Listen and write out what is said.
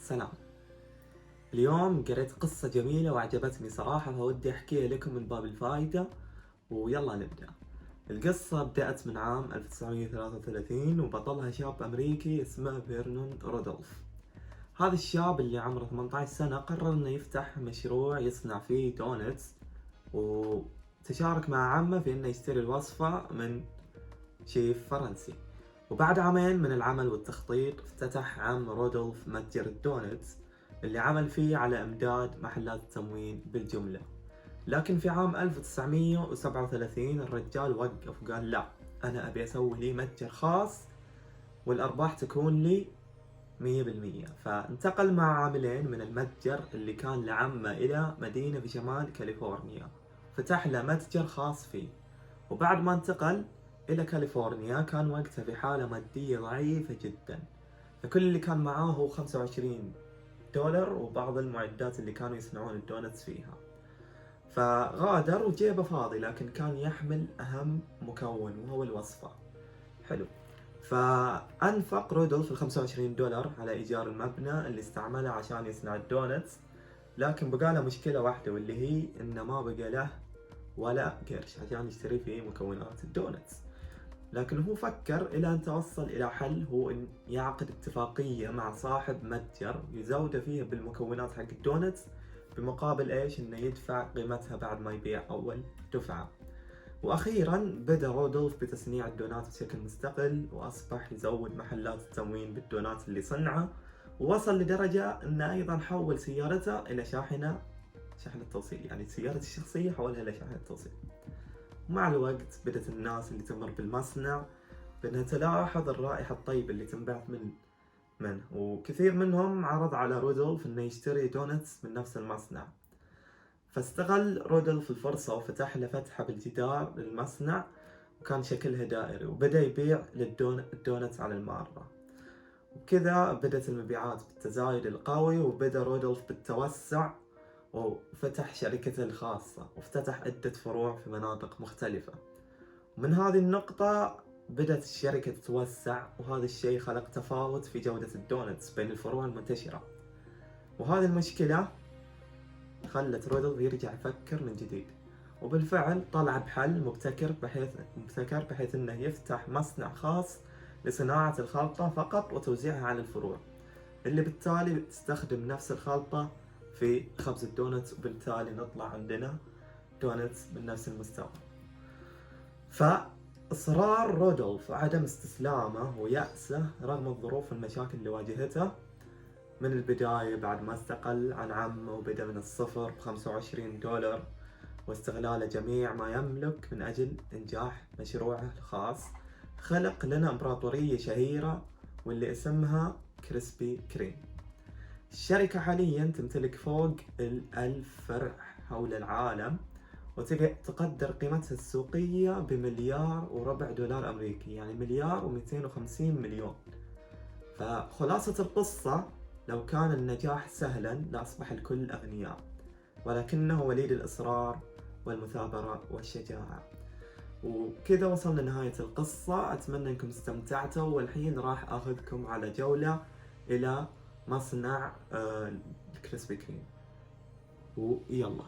سلام. اليوم قريت قصة جميلة وعجبتني صراحة، فودي أحكيها لكم من باب الفائدة، ويلا نبدأ. القصة بدأت من عام 1933 وبطلها شاب أمريكي اسمه فيرنون رودولف. هذا الشاب اللي عمره 18 سنة قرر إنه يفتح مشروع يصنع فيه دونتس، وتشارك مع عمه في إنه يشتري الوصفة من شيف فرنسي. وبعد عامين من العمل والتخطيط افتتح عم رودولف متجر الدونتس اللي عمل فيه على امداد محلات التموين بالجملة. لكن في عام 1937 الرجال وقف وقال لا، انا ابي اسوي لي متجر خاص والارباح تكون لي 100%. فانتقل مع عاملين من المتجر اللي كان لعمه الى مدينة في شمال كاليفورنيا، فتح له متجر خاص فيه. وبعد ما انتقل إلى كاليفورنيا كان وقتها في حالة مادية ضعيفة جدا، فكل اللي كان معاه هو 25 دولار وبعض المعدات اللي كانوا يصنعون الدونتس فيها. فغادر وجيبه فاضي، لكن كان يحمل أهم مكون وهو الوصفة. حلو. فأنفق رودولف ال 25 دولار على إيجار المبنى اللي استعمله عشان يصنع الدونتس، لكن بقى له مشكلة واحدة، واللي هي إنه ما بقى له ولا قرش عشان يشتري فيه مكونات الدونتس. لكن هو فكر إلى أن توصل إلى حل، هو إن يعقد اتفاقية مع صاحب متجر يزوده فيه بالمكونات حق الدونتس، بمقابل إيش؟ إنه يدفع قيمتها بعد ما يبيع أول دفعة. وأخيرا بدأ رودولف بتصنيع الدونات بشكل مستقل، وأصبح يزود محلات التموين بالدونات اللي صنعها، ووصل لدرجة إنه أيضا حول سيارته إلى شاحنة توصيل، يعني سيارته الشخصية حولها إلى شاحنة توصيل. ومع الوقت بدأت الناس اللي تمر بالمصنع بأنها تلاحظ الرائحة الطيبة اللي تنبعث منه، وكثير منهم عرض على رودولف إنه يشتري دونتس من نفس المصنع. فاستغل رودولف الفرصة وفتح له فتحة بالجدار للمصنع، وكان شكلها دائري، وبدأ يبيع الدونتس على المارة. وكذا بدأت المبيعات بالتزايد القوي، وبدأ رودولف بالتوسع وفتح شركته الخاصة، وافتتح عدة فروع في مناطق مختلفة. ومن هذه النقطة بدأت الشركة تتوسع، وهذا الشيء خلق تفاوت في جودة الدونتس بين الفروع المنتشرة. وهذه المشكلة خلت رودولف يرجع يفكر من جديد، وبالفعل طلع بحل مبتكر بحيث انه يفتح مصنع خاص لصناعة الخلطة فقط وتوزيعها على الفروع، اللي بالتالي تستخدم نفس الخلطة في خبز الدونتس، وبالتالي نطلع عندنا دونتس من نفس المستوى. فإصرار رودولف وعدم استسلامه ويأسه رغم الظروف والمشاكل اللي واجهته من البداية بعد ما استقل عن عمه وبدأ من الصفر ب25 دولار، واستغلال جميع ما يملك من أجل إنجاح مشروعه الخاص، خلق لنا إمبراطورية شهيرة واللي اسمها كريسبي كريم. الشركة حاليا تمتلك فوق 1000 فرع حول العالم، وتقدر قيمتها السوقية ب1.25 مليار أمريكي، يعني 1.250 مليون. فخلاصة القصة، لو كان النجاح سهلا لأصبح الكل أغنياء، ولكنه وليد الإصرار والمثابرة والشجاعة. وكذا وصلنا لنهاية القصة، أتمنى أنكم استمتعتوا. والحين راح أخذكم على جولة إلى مصنع الكريسبي كريم، ويلا.